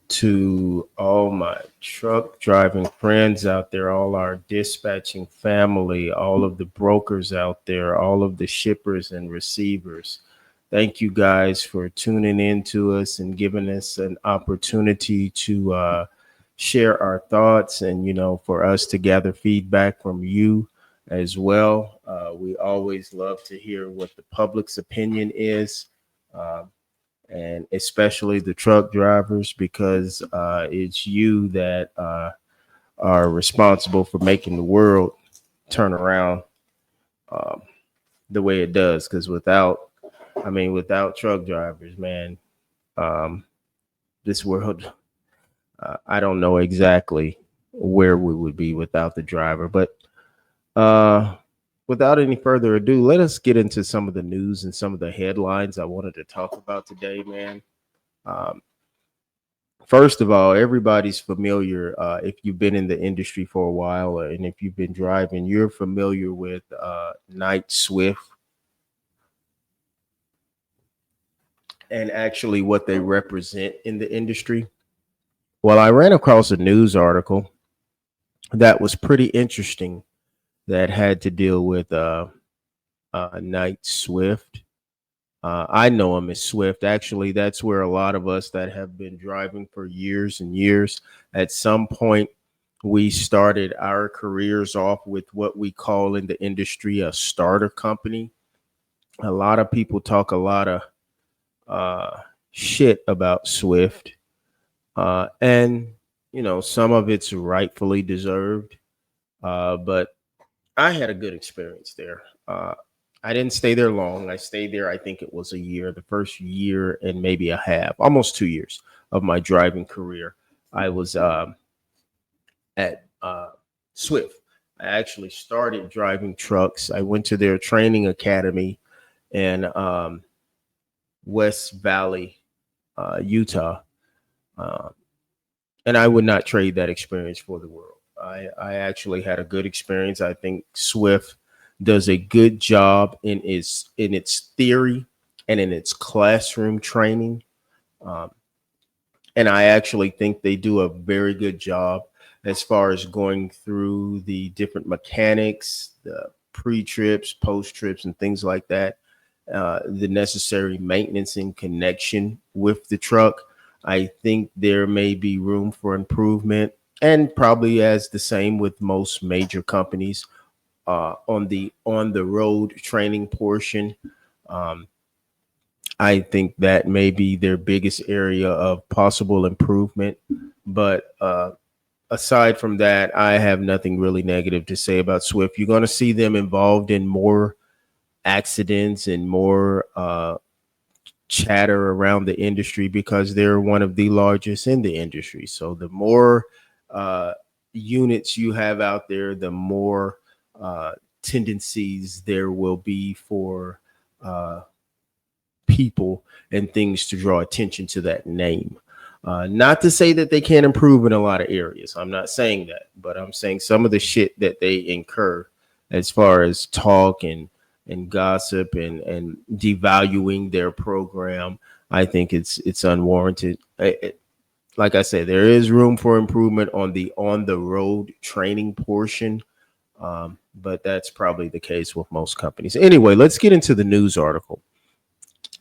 to all my truck driving friends out there, all our dispatching family, all of the brokers out there, all of the shippers and receivers. Thank you guys for tuning in to us and giving us an opportunity to share our thoughts and, for us to gather feedback from you as well. We always love to hear what the public's opinion is. Uh, and especially the truck drivers, because it's you that are responsible for making the world turn around um, the way it does. Because without truck drivers, man, um, this world, I don't know exactly where we would be without the driver. But uh, without any further ado, let us get into some of the news and some of the headlines I wanted to talk about today, man. Um, First of all, everybody's familiar. If you've been in the industry for a while, and if you've been driving, you're familiar with Knight Swift and actually what they represent in the industry. Well, I ran across a news article that was pretty interesting that had to deal with Knight Swift. I know him as Swift. Actually, that's where a lot of us that have been driving for years and years, at some point, we started our careers off with what we call in the industry a starter company. A lot of people talk a lot of shit about Swift, and some of it's rightfully deserved. But I had a good experience there. I didn't stay there long. I stayed there, I think it was a year, the first year and maybe a half, almost 2 years of my driving career. I was at Swift. I actually started driving trucks. I went to their training academy in West Valley, Utah. Uh, and I would not trade that experience for the world. I actually had a good experience. I think Swift does a good job in its theory and in its classroom training. Um, and I actually think they do a very good job as far as going through the different mechanics, the pre-trips, post-trips, and things like that. The necessary maintenance and connection with the truck. I think there may be room for improvement, and probably as the same with most major companies on the road training portion. Um, I think that may be their biggest area of possible improvement. But aside from that, I have nothing really negative to say about Swift. You're going to see them involved in more accidents and more chatter around the industry because they're one of the largest in the industry. So the more uh, units you have out there, the more uh, tendencies there will be for uh, people and things to draw attention to that name. Not to say that they can't improve in a lot of areas. I'm not saying that, but I'm saying some of the shit that they incur as far as talk and gossip and devaluing their program, I think it's unwarranted. Like I said, there is room for improvement on the road training portion, but that's probably the case with most companies. Anyway, let's get into the news article.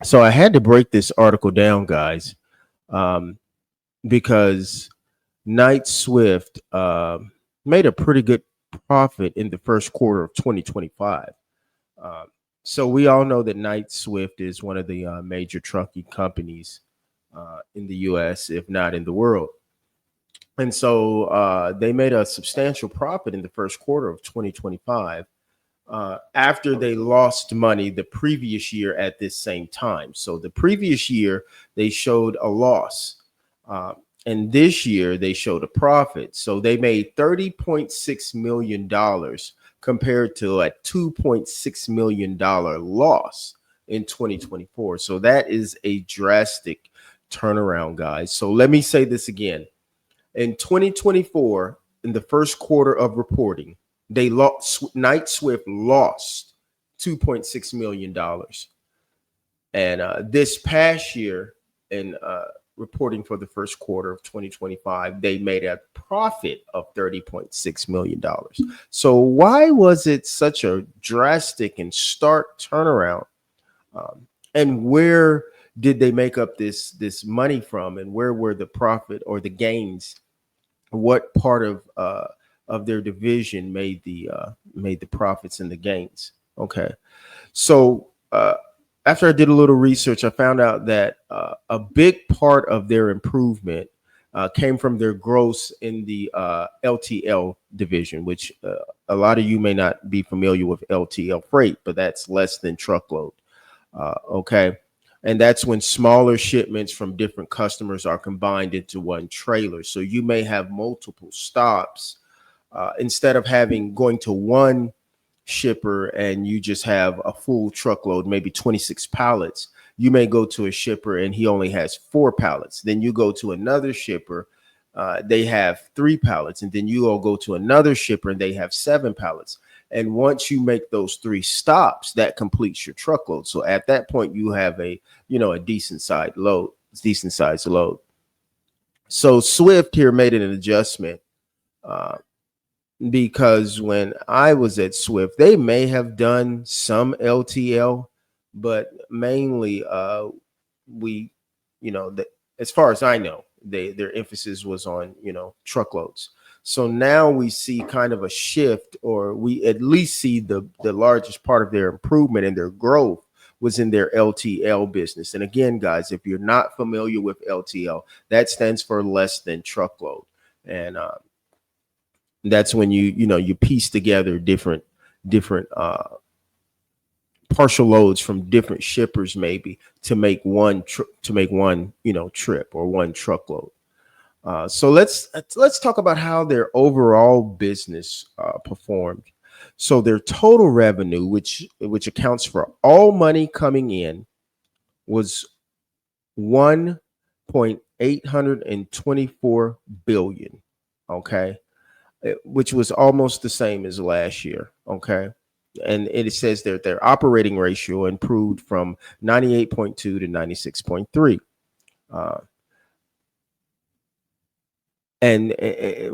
So I had to break this article down, guys, um, because Knight Swift made a pretty good profit in the first quarter of 2025. Uh, so we all know that Knight Swift is one of the major trucking companies in the U.S., if not in the world. And so they made a substantial profit in the first quarter of 2025 after they lost money the previous year at this same time. So the previous year, they showed a loss. Uh, and this year, they showed a profit. So they made $30.6 million compared to a $2.6 million loss in 2024. So that is a drastic turnaround, guys. So let me say this again. In 2024, in the first quarter of reporting, they lost. Knight Swift lost $2.6 million, and this past year in reporting for the first quarter of 2025, they made a profit of $30.6 million. So why was it such a drastic and stark turnaround? And where did they make up this money from, and where were the profit or the gains? What part of their division made the profits and the gains? Okay, so after I did a little research, I found out that a big part of their improvement came from their growth in the LTL division, which a lot of you may not be familiar with LTL freight, but that's less than truckload. Okay. And that's when smaller shipments from different customers are combined into one trailer. So you may have multiple stops instead of going to one shipper and you just have a full truckload, maybe 26 pallets. You may go to a shipper and he only has 4 pallets. Then you go to another shipper, they have 3 pallets. And then you all go to another shipper and they have 7 pallets. And once you make those 3 stops, that completes your truckload. So at that point, you have a decent sized load. So Swift here made an adjustment because when I was at Swift, they may have done some LTL, but mainly as far as I know, their emphasis was on truckloads. So now we see kind of a shift, or we at least see the largest part of their improvement and their growth was in their LTL business. And again, guys, if you're not familiar with LTL, that stands for less than truckload. And that's when you piece together different partial loads from different shippers, maybe to make one trip or one truckload. So let's talk about how their overall business performed. So their total revenue, which accounts for all money coming in, was $1.824 billion. Okay, which was almost the same as last year. Okay, and it says that their operating ratio improved from 98.2 to 96.3. And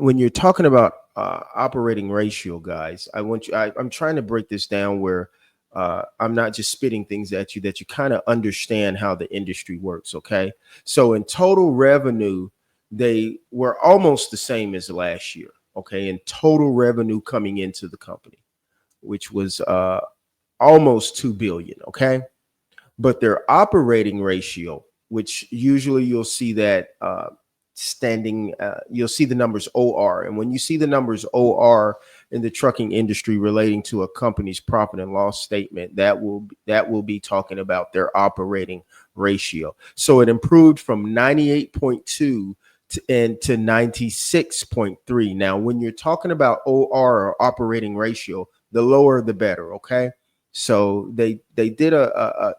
when you're talking about operating ratio, guys, I'm trying to break this down where I'm not just spitting things at you, that you kind of understand how the industry works. Okay. So in total revenue, they were almost the same as last year. Okay. In total revenue coming into the company, which was almost $2 billion. Okay. But their operating ratio, which usually you'll see that you'll see the numbers OR. And when you see the numbers OR in the trucking industry relating to a company's profit and loss statement, that will be talking about their operating ratio. So it improved from 98.2 to 96.3. Now, when you're talking about OR or operating ratio, the lower the better. Okay. So they did a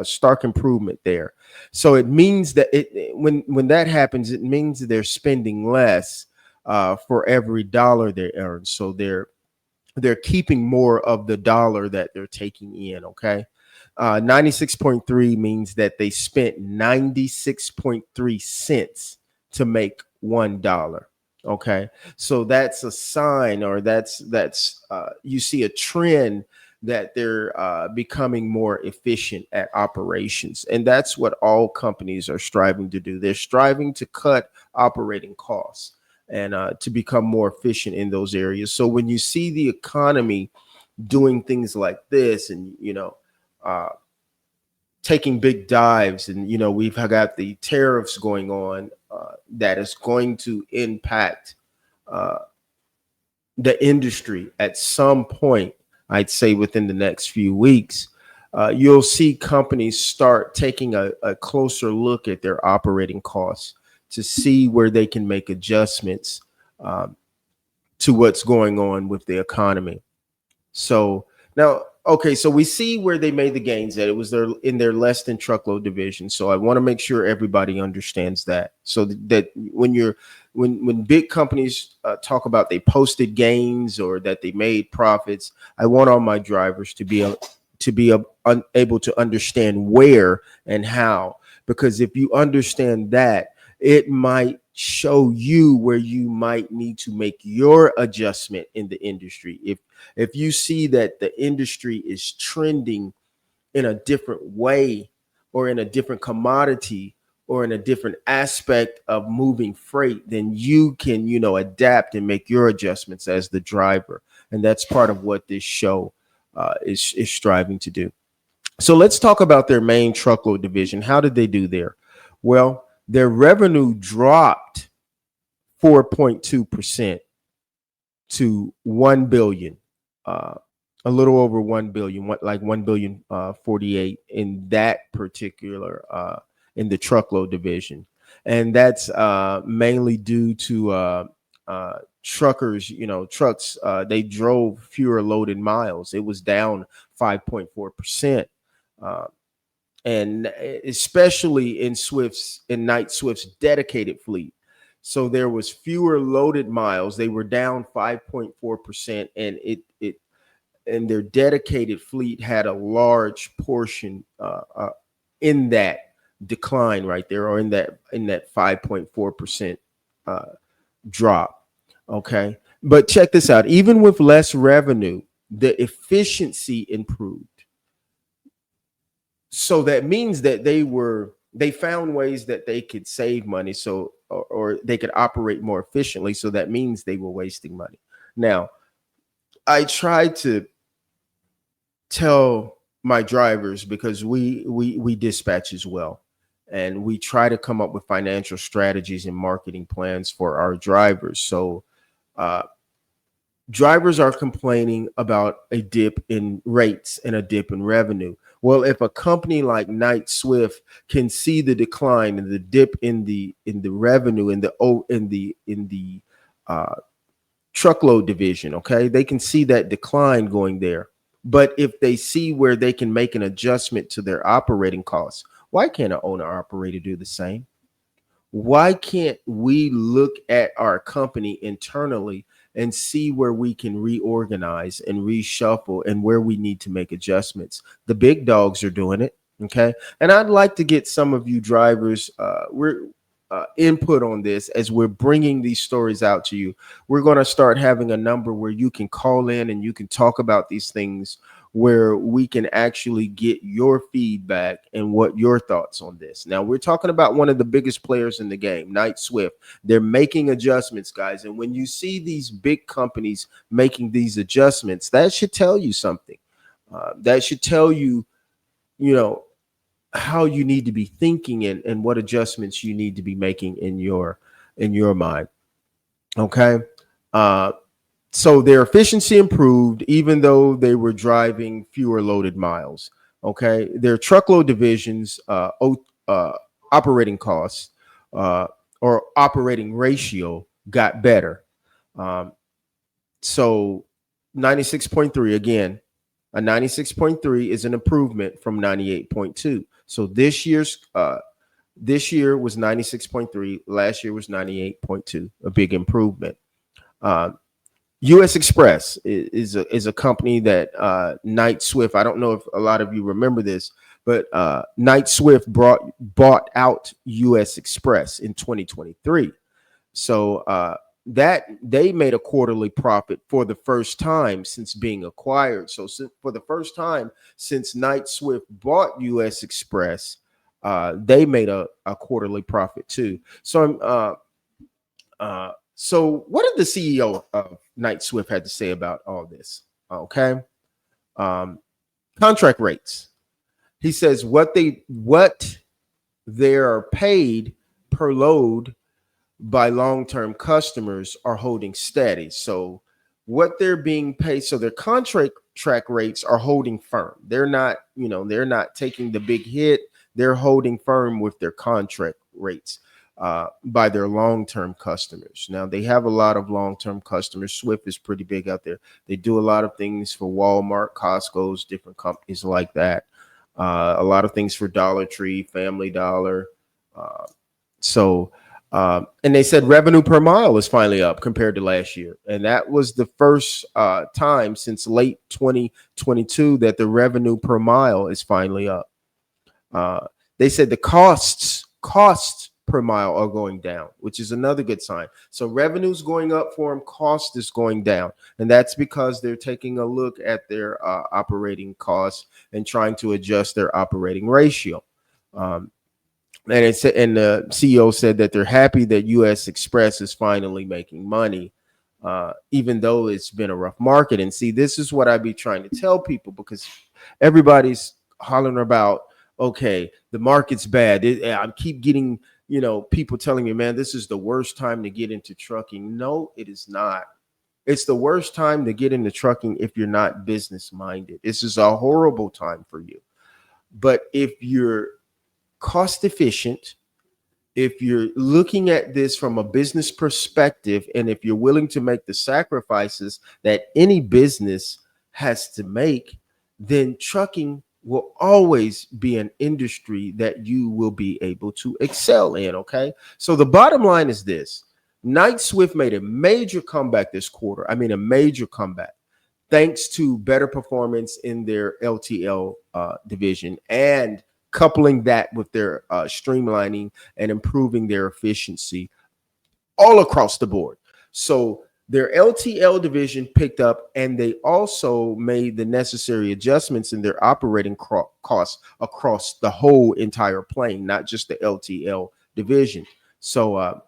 stark improvement there. So it means that when that happens, it means they're spending less for every dollar they earn. So they're keeping more of the dollar that they're taking in. Okay. 96.3 means that they spent 96.3 cents to make $1. Okay. So that's a sign, or that's you see a trend that they're becoming more efficient at operations. And that's what all companies are striving to do. They're striving to cut operating costs and to become more efficient in those areas. So when you see the economy doing things like this and, taking big dives, and, we've got the tariffs going on that is going to impact the industry at some point, I'd say within the next few weeks, you'll see companies start taking a closer look at their operating costs to see where they can make adjustments to what's going on with the economy. So now, okay, so we see where they made the gains at. It was in their less than truckload division. So I want to make sure everybody understands that. So that when big companies talk about they posted gains or that they made profits, I want all my drivers to be able to understand where and how, because if you understand that, it might show you where you might need to make your adjustment in the industry. If you see that the industry is trending in a different way, or in a different commodity, or in a different aspect of moving freight, then you can, adapt and make your adjustments as the driver. And that's part of what this show is striving to do. So let's talk about their main truckload division. How did they do there? Well, their revenue dropped 4.2% to 1 billion, a little over 1 billion, like 1 billion 48 in that particular in the truckload division. And that's mainly due to truckers, trucks, they drove fewer loaded miles. It was down 5.4%. And especially in Knight Swift's dedicated fleet. So there was fewer loaded miles. They were down 5.4%, and their dedicated fleet had a large portion in that decline right there, or in that 5.4% drop. Okay, but check this out. Even with less revenue, the efficiency improved. So that means that they found ways that they could save money, so or they could operate more efficiently. So that means they were wasting money. Now, I try to tell my drivers, because we dispatch as well, and we try to come up with financial strategies and marketing plans for our drivers. So drivers are complaining about a dip in rates and a dip in revenue. Well, if a company like Knight Swift can see the decline and the dip in the revenue in the truckload division, okay, they can see that decline going there. But if they see where they can make an adjustment to their operating costs, why can't an owner operator do the same? Why can't we look at our company internally and see where we can reorganize and reshuffle and where we need to make adjustments? The big dogs are doing it. Okay. And I'd like to get some of you drivers, input on this as we're bringing these stories out to you. We're going to start having a number where you can call in and you can talk about these things, where we can actually get your feedback and what your thoughts on this. Now, we're talking about one of the biggest players in the game, Knight Swift. They're making adjustments, guys. And when you see these big companies making these adjustments, that should tell you something. That should tell you, how you need to be thinking, and what adjustments you need to be making in your mind. Okay. So their efficiency improved, even though they were driving fewer loaded miles. Okay. Their truckload division's operating costs or operating ratio got better. So 96.3, again, a 96.3 is an improvement from 98.2. So this year was 96.3. Last year was 98.2, a big improvement. U.S. Express is a company that Knight Swift, I don't know if a lot of you remember this, but Knight Swift bought out U.S. Express in 2023. So that they made a quarterly profit for the first time since being acquired. So for the first time since Knight Swift bought U.S. Express, they made a quarterly profit too. So so what did the CEO of Knight Swift had to say about all this? Okay. Contract rates. He says what they're paid per load by long-term customers are holding steady. So what they're being paid, so their contract rates are holding firm. They're not taking the big hit. They're holding firm with their contract rates by their long-term customers. Now, they have a lot of long-term customers. Swift is pretty big out there. They do a lot of things for Walmart, Costco's, different companies like that. A lot of things for Dollar Tree, Family Dollar. And they said revenue per mile is finally up compared to last year. And that was the first time since late 2022 that the revenue per mile is finally up. They said the costs per mile are going down, which is another good sign. So revenue's going up for them, cost is going down, and that's because they're taking a look at their operating costs and trying to adjust their operating ratio. Um, and the CEO said that they're happy that U.S. Express is finally making money, even though it's been a rough market. And see, this is what I be trying to tell people, because everybody's hollering about, okay, the market's bad. I keep getting, people telling me, man, this is the worst time to get into trucking. No, it is not. It's the worst time to get into trucking if you're not business minded. This is a horrible time for you. But if you're cost efficient, if you're looking at this from a business perspective, and if you're willing to make the sacrifices that any business has to make, then trucking will always be an industry that you will be able to excel in. Okay. So the bottom line is this: Knight-Swift made a major comeback this quarter. I mean, a major comeback, thanks to better performance in their LTL division, and coupling that with their streamlining and improving their efficiency all across the board. So their LTL division picked up, and they also made the necessary adjustments in their operating costs across the whole entire plane, not just the LTL division. So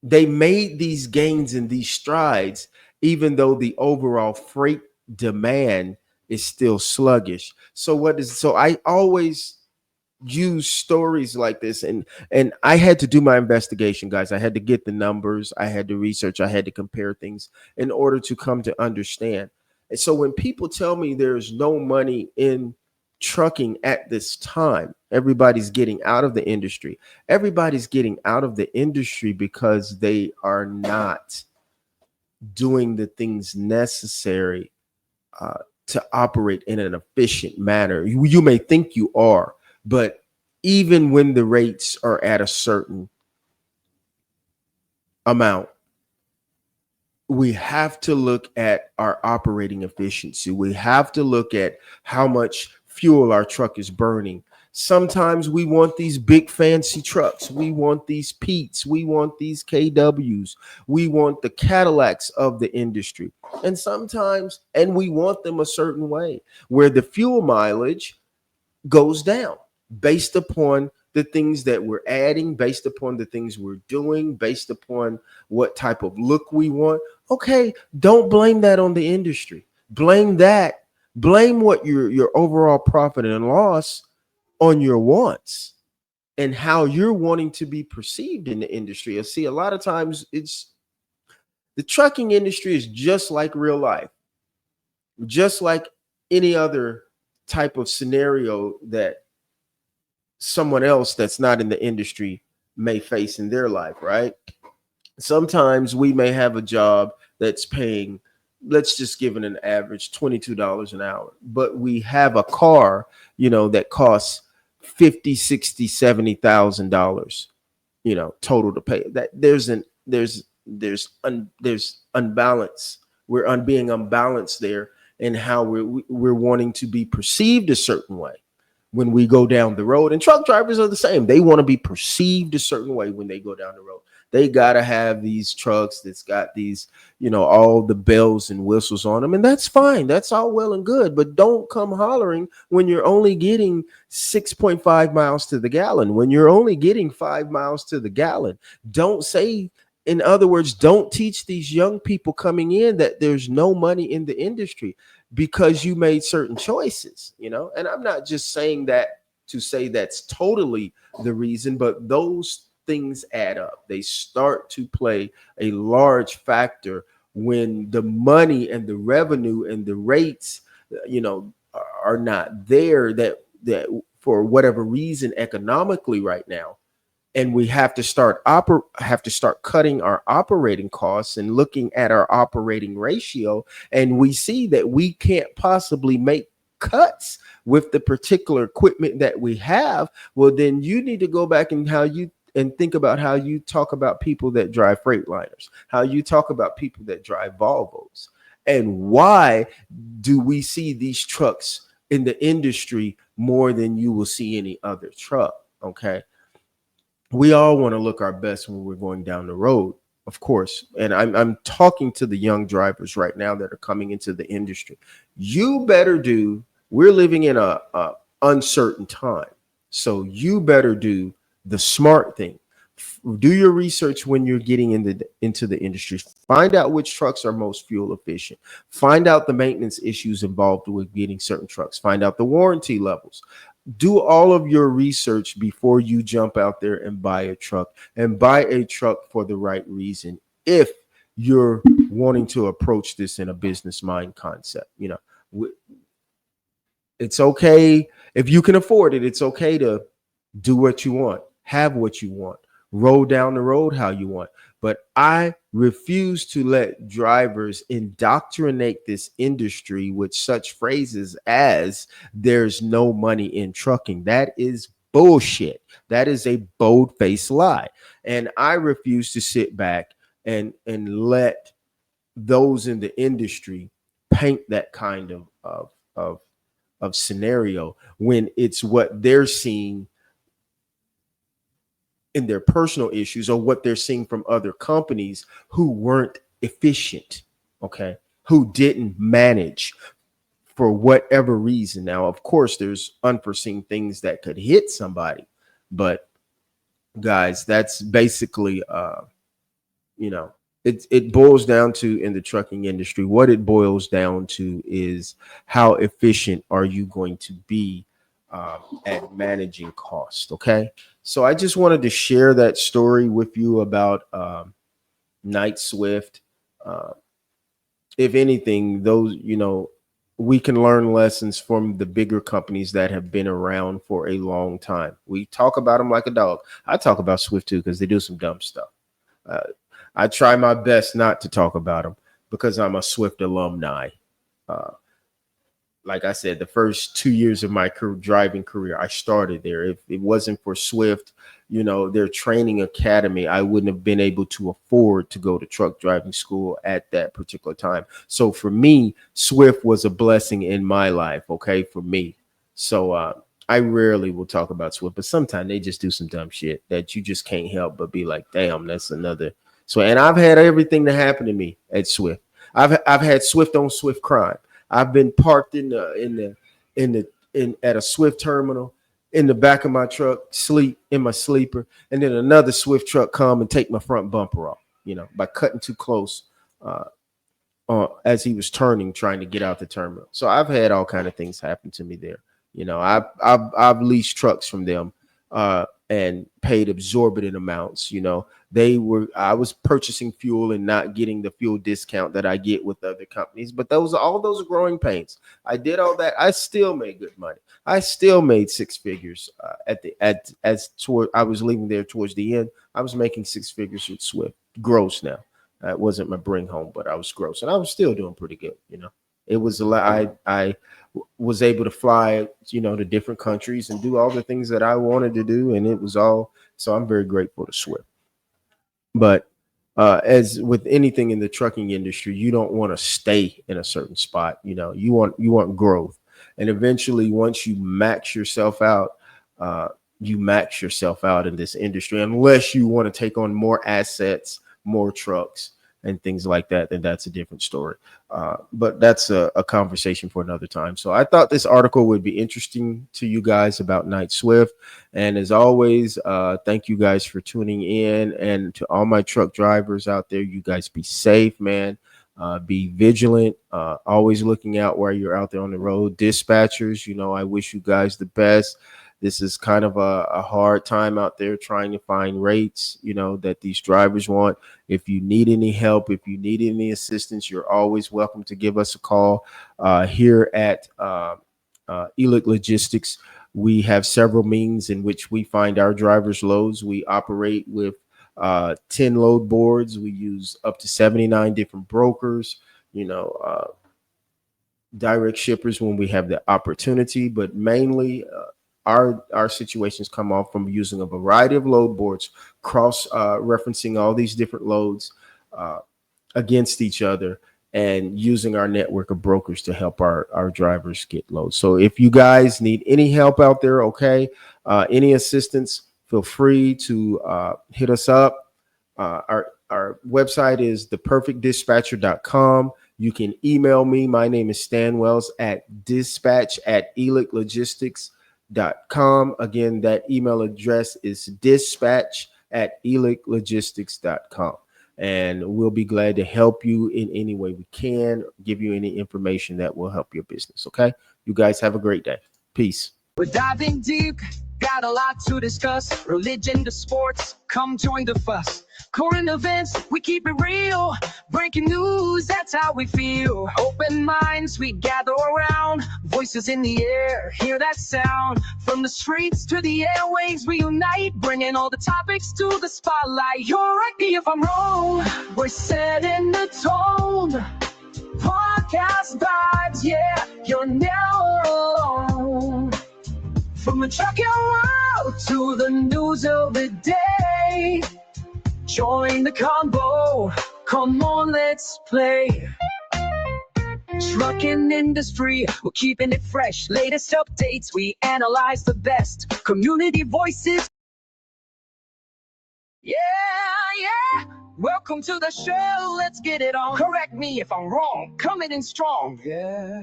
they made these gains and these strides, even though the overall freight demand is still sluggish. So I always use stories like this, and I had to do my investigation, guys. I had to get the numbers, I had to research, I had to compare things in order to come to understand. And so when people tell me there's no money in trucking at this time, everybody's getting out of the industry. Everybody's getting out of the industry because they are not doing the things necessary to operate in an efficient manner. You may think you are, but even when the rates are at a certain amount, we have to look at our operating efficiency. We have to look at how much fuel our truck is burning. Sometimes we want these big fancy trucks. We want these Petes. We want these KWs. We want the Cadillacs of the industry. And we want them a certain way where the fuel mileage goes down based upon the things that we're adding, based upon the things we're doing, based upon what type of look we want. Okay, don't blame that on the industry. Blame what your overall profit and loss on your wants and how you're wanting to be perceived in the industry. I see a lot of times it's the trucking industry is just like real life, just like any other type of scenario that someone else that's not in the industry may face in their life, right? Sometimes we may have a job that's paying, let's just give it an average $22 an hour, but we have a car, that costs 50, 60, $70,000, total to pay. That there's unbalance. We're being unbalanced there in how we're wanting to be perceived a certain way when we go down the road. And truck drivers are the same. They want to be perceived a certain way when they go down the road. They got to have these trucks that's got these, all the bells and whistles on them. And that's fine. That's all well and good. But don't come hollering when you're only getting 6.5 miles to the gallon, when you're only getting 5 miles to the gallon. Don't say, in other words, don't teach these young people coming in that there's no money in the industry because you made certain choices, and I'm not just saying that to say that's totally the reason, but those things add up. They start to play a large factor when the money and the revenue and the rates, are not there, that for whatever reason economically right now. And we have to start cutting our operating costs and looking at our operating ratio. And we see that we can't possibly make cuts with the particular equipment that we have. Well, then you need to go back and think about how you talk about people that drive Freightliners, how you talk about people that drive Volvos, and why do we see these trucks in the industry more than you will see any other truck. Okay. We all want to look our best when we're going down the road, of course. And I'm talking to the young drivers right now that are coming into the industry. You better do, we're living in a uncertain time. So you better do the smart thing. Do your research when you're getting into the industry. Find out which trucks are most fuel efficient. Find out the maintenance issues involved with getting certain trucks. Find out the warranty levels. Do all of your research before you jump out there and buy a truck, and buy a truck for the right reason. If you're wanting to approach this in a business mind concept, it's okay if you can afford it. It's okay to do what you want, have what you want, roll down the road how you want. But I refuse to let drivers indoctrinate this industry with such phrases as there's no money in trucking. That is bullshit. That is a bold-faced lie. And I refuse to sit back and let those in the industry paint that kind of of scenario when it's what they're seeing in their personal issues, or what they're seeing from other companies who weren't efficient, okay, who didn't manage for whatever reason. Now, of course, there's unforeseen things that could hit somebody, but guys, that's basically it boils down to, in the trucking industry, what it boils down to is how efficient are you going to be at managing cost. Okay. So I just wanted to share that story with you about Knight Swift. Uh, if anything, those, we can learn lessons from the bigger companies that have been around for a long time. We talk about them like a dog. I talk about Swift too because they do some dumb stuff. Uh, I try my best not to talk about them because I'm a Swift alumni. Uh, like I said, the first 2 years of my driving career, I started there. If it wasn't for Swift, their training academy, I wouldn't have been able to afford to go to truck driving school at that particular time. So for me, Swift was a blessing in my life. Okay. For me. So, I rarely will talk about Swift, but sometimes they just do some dumb shit that you just can't help but be like, damn, that's another. So, and I've had everything that happened to me at Swift. I've had Swift on Swift crime. I've been parked in at a Swift terminal in the back of my truck, sleep in my sleeper, and then another Swift truck come and take my front bumper off, by cutting too close uh, as he was turning, trying to get out the terminal. So I've had all kind of things happen to me there. I've leased trucks from them and paid exorbitant amounts. I was purchasing fuel and not getting the fuel discount that I get with other companies. But all those are growing pains. I did all that. I still made good money. I still made six figures I was leaving there towards the end. I was making six figures with Swift, gross now. It wasn't my bring home, but I was gross, and I was still doing pretty good. It was a lot. I was able to fly, to different countries and do all the things that I wanted to do, and it was all. So I'm very grateful to Swift. But as with anything in the trucking industry, you don't want to stay in a certain spot. You want growth, and eventually, once you max yourself out in this industry. Unless you want to take on more assets, more trucks, and things like that, then that's a different story. But that's a conversation for another time. So I thought this article would be interesting to you guys about Knight Swift. And as always, thank you guys for tuning in. And to all my truck drivers out there, you guys be safe, man. Be vigilant, always looking out while you're out there on the road. Dispatchers, I wish you guys the best. This is kind of a hard time out there trying to find rates, that these drivers want. If you need any help, if you need any assistance, you're always welcome to give us a call here at Elic Logistics. We have several means in which we find our drivers' loads. We operate with 10 load boards. We use up to 79 different brokers, direct shippers when we have the opportunity, but mainly our situations come off from using a variety of load boards, cross referencing all these different loads against each other, and using our network of brokers to help our drivers get loads. So if you guys need any help out there, okay, any assistance, feel free to hit us up. Our website is theperfectdispatcher.com. You can email me. My name is Stan Wells at dispatch@eliclogistics.com. Again, that email address is dispatch@eliclogistics.com. And we'll be glad to help you in any way we can, give you any information that will help your business. Okay. You guys have a great day. Peace. We're diving deep, got a lot to discuss. Religion to sports, come join the fuss. Current events, we keep it real. Breaking news, that's how we feel. Open minds, we gather around. Voices in the air, hear that sound. From the streets to the airwaves, we unite. Bringing all the topics to the spotlight. You're right, me if I'm wrong. We're setting the tone. Podcast vibes, yeah, you're never alone. From the trucking world to the news of the day, join the convo, come on, let's play. Trucking industry, we're keeping it fresh. Latest updates, we analyze the best. Community voices. Yeah, yeah. Welcome to the show, let's get it on. Correct me if I'm wrong, coming in strong. Yeah.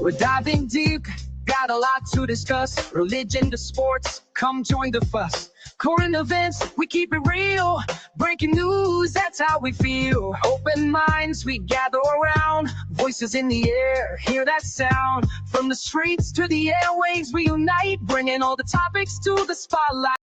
We're diving deep, got a lot to discuss. Religion to sports, come join the fuss. Current events, we keep it real. Breaking news, that's how we feel. Open minds, we gather around. Voices in the air, hear that sound. From the streets to the airwaves, we unite. Bringing all the topics to the spotlight.